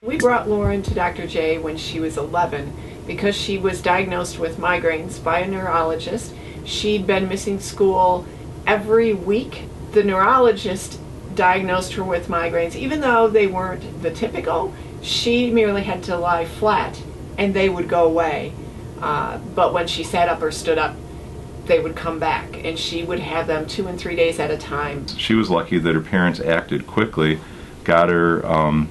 We brought Lauren to Dr. J when she was 11 because she was diagnosed with migraines by a neurologist. She'd been missing school every week. The neurologist diagnosed her with migraines. Even though they weren't the typical, she merely had to lie flat and they would go away. But when she sat up or stood up, they would come back, and she would have them 2 and 3 days at a time. She was lucky that her parents acted quickly, got her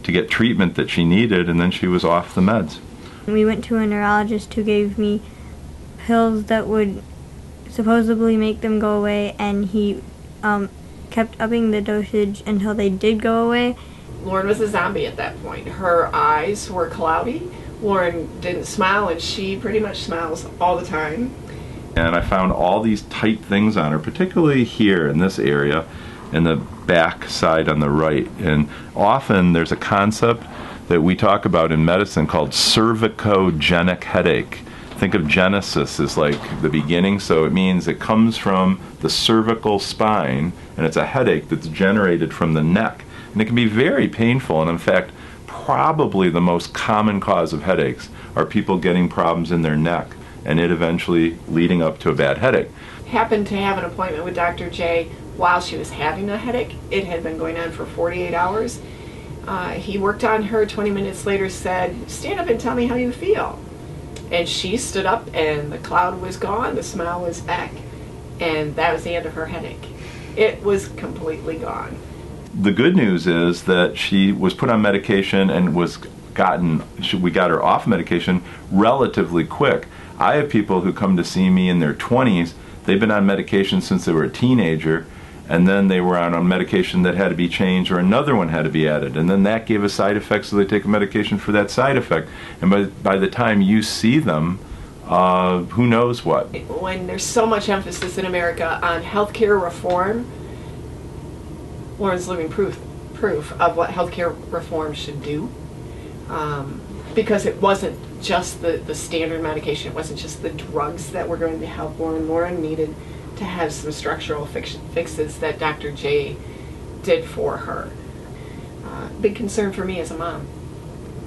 to get treatment that she needed, and then she was off the meds. We went to a neurologist who gave me pills that would supposedly make them go away, and he kept upping the dosage until they did go away. Lauren was a zombie at that point. Her eyes were cloudy. Lauren didn't smile, and she pretty much smiles all the time. And I found all these tight things on her, particularly here in this area, in the back side on the right. And often there's a concept that we talk about in medicine called cervicogenic headache. Think of genesis as like the beginning, so it means it comes from the cervical spine, and it's a headache that's generated from the neck. And it can be very painful, and in fact, probably the most common cause of headaches are people getting problems in their neck, and it eventually leading up to a bad headache. Happened to have an appointment with Dr. J while she was having a headache. It had been going on for 48 hours. He worked on her. 20 minutes later said, "Stand up and tell me how you feel." And she stood up, and the cloud was gone, the smile was back, and that was the end of her headache. It was completely gone. The good news is that she was put on medication and we got her off medication relatively quick. I have people who come to see me in their 20s. They've been on medication since they were a teenager, and then they were on a medication that had to be changed, or another one had to be added, and then that gave a side effect, so they take a medication for that side effect. And by the time you see them, who knows what. When there's so much emphasis in America on healthcare reform, Lauren's living proof of what healthcare reform should do. Because it wasn't just the standard medication, it wasn't just the drugs that were going to help Lauren. Lauren needed to have some structural fixes that Dr. J did for her. Big concern for me as a mom.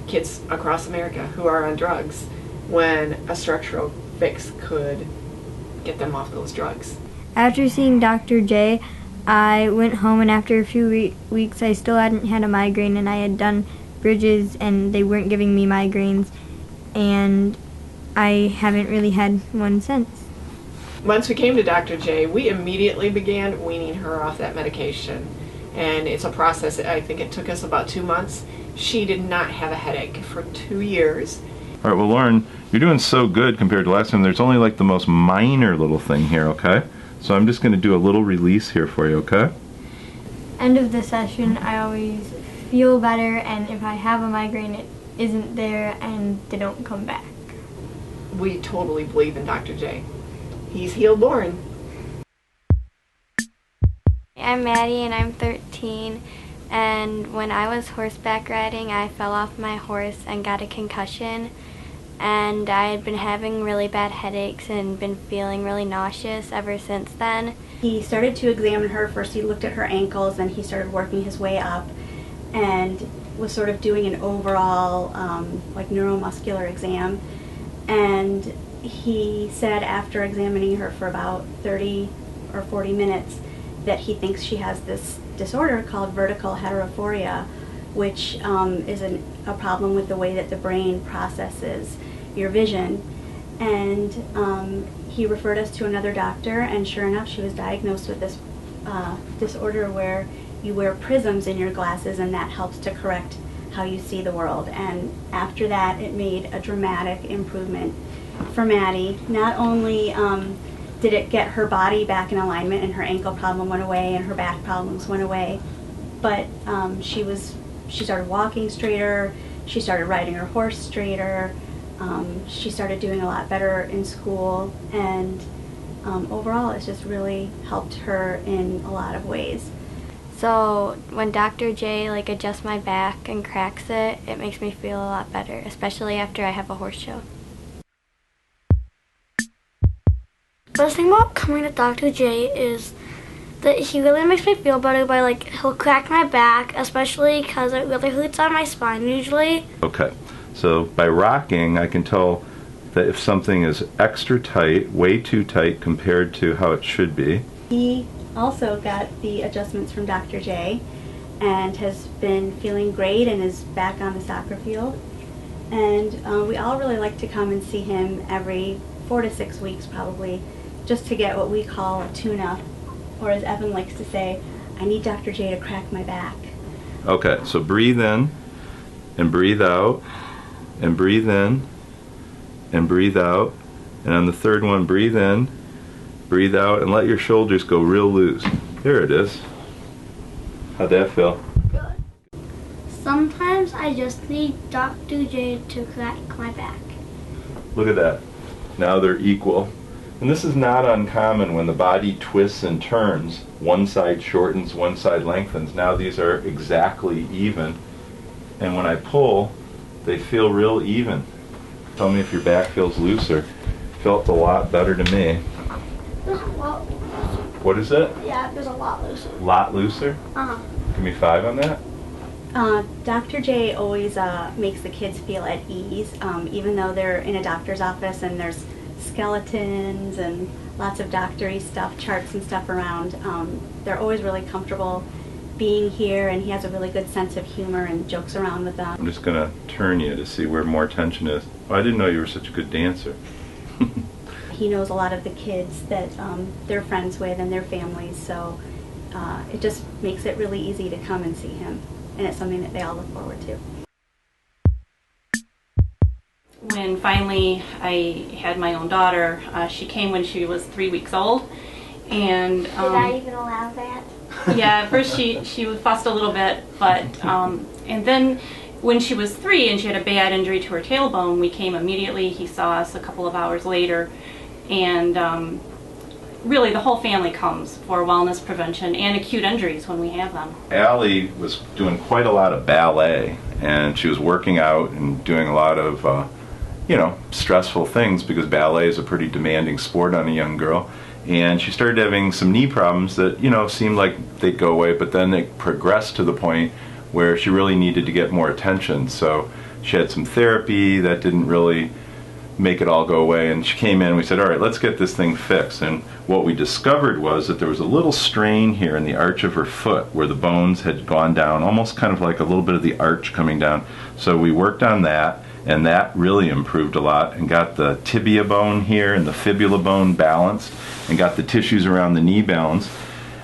Kids across America who are on drugs, when a structural fix could get them off those drugs. After seeing Dr. J, I went home, and after a few weeks I still hadn't had a migraine, and I had done bridges and they weren't giving me migraines, and I haven't really had one since. Once we came to Dr. J, we immediately began weaning her off that medication, and it's a process. I think it took us about 2 months. She did not have a headache for 2 years. All right, well, Lauren, you're doing so good compared to last time. There's only like the most minor little thing here, okay? So I'm just going to do a little release here for you, okay? End of the session, I always feel better, and if I have a migraine, it isn't there and they don't come back. We totally believe in Dr. J. He's healed Lauren. I'm Maddie and I'm 13, and when I was horseback riding, I fell off my horse and got a concussion, and I had been having really bad headaches and been feeling really nauseous ever since then. He started to examine her. First he looked at her ankles, and he started working his way up and was sort of doing an overall like neuromuscular exam. And he said after examining her for about 30 or 40 minutes that he thinks she has this disorder called vertical heterophoria, which is a problem with the way that the brain processes your vision. And he referred us to another doctor, and sure enough, she was diagnosed with this disorder where you wear prisms in your glasses, and that helps to correct how you see the world. And after that, it made a dramatic improvement for Maddie. Not only did it get her body back in alignment, and her ankle problem went away and her back problems went away, but she started walking straighter, she started riding her horse straighter, she started doing a lot better in school, and overall it's just really helped her in a lot of ways. So when Dr. J adjusts my back and cracks it, it makes me feel a lot better, especially after I have a horse show. Best thing about coming to Dr. J is that he really makes me feel better by, like, he'll crack my back, especially because it really hurts on my spine usually. Okay, so by rocking, I can tell that if something is extra tight, way too tight compared to how it should be. He also got the adjustments from Dr. J and has been feeling great and is back on the soccer field. And we all really like to come and see him every 4 to 6 weeks probably, just to get what we call a tune-up, or as Evan likes to say, I need Dr. J to crack my back. Okay, so breathe in and breathe out and breathe in and breathe out. And on the third one, breathe in, breathe out, and let your shoulders go real loose. There it is. How'd that feel? Good. Sometimes I just need Dr. J to crack my back. Look at that. Now they're equal. And this is not uncommon when the body twists and turns. One side shortens, one side lengthens. Now these are exactly even. And when I pull, they feel real even. Tell me if your back feels looser. Felt a lot better to me. There's a lot looser. What is it? Yeah, there's a lot looser. Lot looser? Uh-huh. Give me 5 on that. Dr. J always makes the kids feel at ease, even though they're in a doctor's office and there's skeletons and lots of doctory stuff, charts and stuff around. They're always really comfortable being here, and he has a really good sense of humor and jokes around with them. I'm just going to turn you to see where more tension is. Oh, I didn't know you were such a good dancer. He knows a lot of the kids that they're friends with and their families, so it just makes it really easy to come and see him, and it's something that they all look forward to. When finally I had my own daughter, she came when she was 3 weeks old, and Did I even allow that? yeah, at first she fussed a little bit, but and then when she was 3 and she had a bad injury to her tailbone, we came immediately. He saw us a couple of hours later, and really the whole family comes for wellness prevention and acute injuries when we have them. Allie was doing quite a lot of ballet, and she was working out and doing a lot of stressful things, because ballet is a pretty demanding sport on a young girl. And she started having some knee problems that, seemed like they'd go away, but then it progressed to the point where she really needed to get more attention. So she had some therapy that didn't really make it all go away, and she came in and we said, all right, let's get this thing fixed. And what we discovered was that there was a little strain here in the arch of her foot where the bones had gone down, almost kind of like a little bit of the arch coming down. So we worked on that, and that really improved a lot, and got the tibia bone here and the fibula bone balanced, and got the tissues around the knee balanced.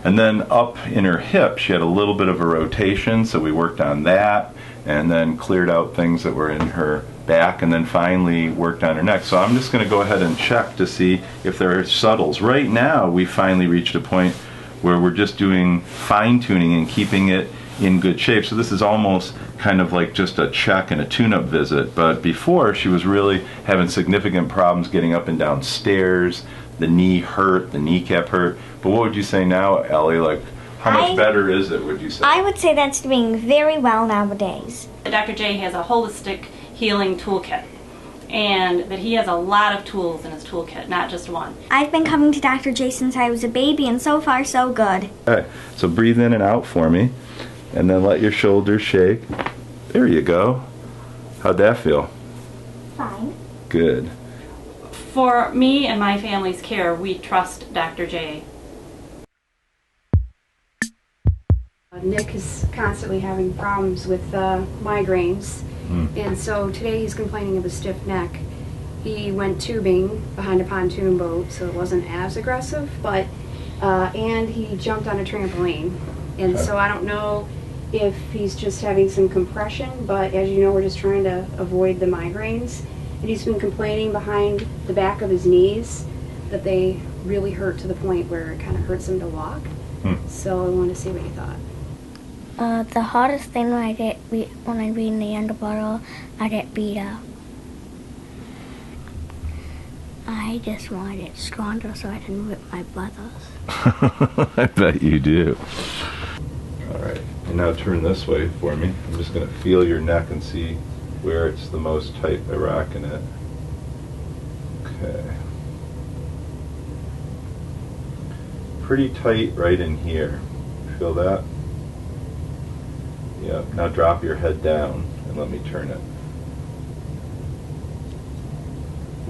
And then up in her hip, she had a little bit of a rotation, so we worked on that, and then cleared out things that were in her back, and then finally worked on her neck. So I'm just going to go ahead and check to see if there are subtles. Right now, we finally reached a point where we're just doing fine-tuning and keeping it in good shape. So this is almost kind of like just a check and a tune-up visit. But before, she was really having significant problems getting up and down stairs. The knee hurt, the kneecap hurt. But what would you say now, Ellie? Like, how much better is it, would you say? I would say that's doing very well nowadays. Dr. J has a holistic healing toolkit, and that he has a lot of tools in his toolkit, not just one. I've been coming to Dr. J since I was a baby, and so far so good. Okay, so breathe in and out for me, and then let your shoulders shake. There you go. How'd that feel? Fine. Good. For me and my family's care, we trust Dr. J. Nick is constantly having problems with migraines, and so today he's complaining of a stiff neck. He went tubing behind a pontoon boat, so it wasn't as aggressive, but and he jumped on a trampoline, and so I don't know if he's just having some compression, but as you know, we're just trying to avoid the migraines. And he's been complaining behind the back of his knees that they really hurt to the point where it kind of hurts him to walk. So I wanted to see what you thought. The hardest thing when I read in the underbottle, I get beat up. I just wanted it stronger so I didn't rip my brothers. I bet you do. All right, and now turn this way for me. I'm just going to feel your neck and see where it's the most tight by rocking it. Okay. pretty tight right in here. Feel that? Yeah. Now drop your head down and let me turn it.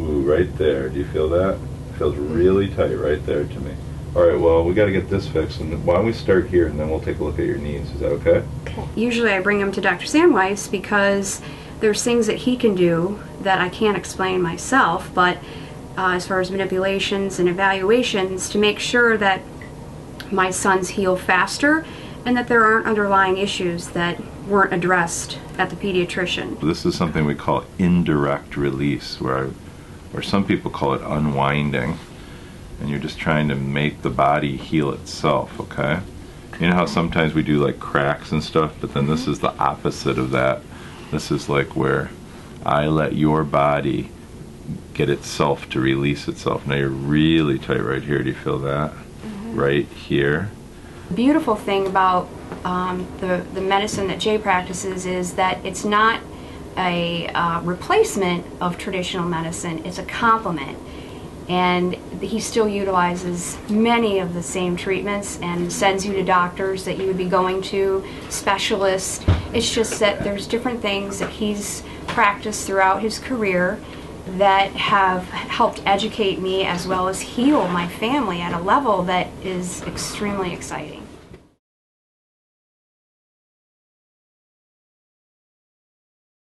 Ooh, right there. Do you feel that? It feels really tight right there to me. All right, well, we got to get this fixed, and why don't we start here, and then we'll take a look at your knees. Is that okay? Usually I bring him to Dr. Sandweiss because there's things that he can do that I can't explain myself, but as far as manipulations and evaluations, to make sure that my sons heal faster and that there aren't underlying issues that weren't addressed at the pediatrician. This is something we call indirect release, or some people call it unwinding. And you're just trying to make the body heal itself, okay? You know how sometimes we do like cracks and stuff, but then this is the opposite of that. This is like where I let your body get itself to release itself. Now you're really tight right here. Do you feel that? Right here. The beautiful thing about the medicine that Jay practices is that it's not a replacement of traditional medicine, it's a complement. And he still utilizes many of the same treatments and sends you to doctors that you would be going to, specialists. It's just that there's different things that he's practiced throughout his career that have helped educate me as well as heal my family at a level that is extremely exciting.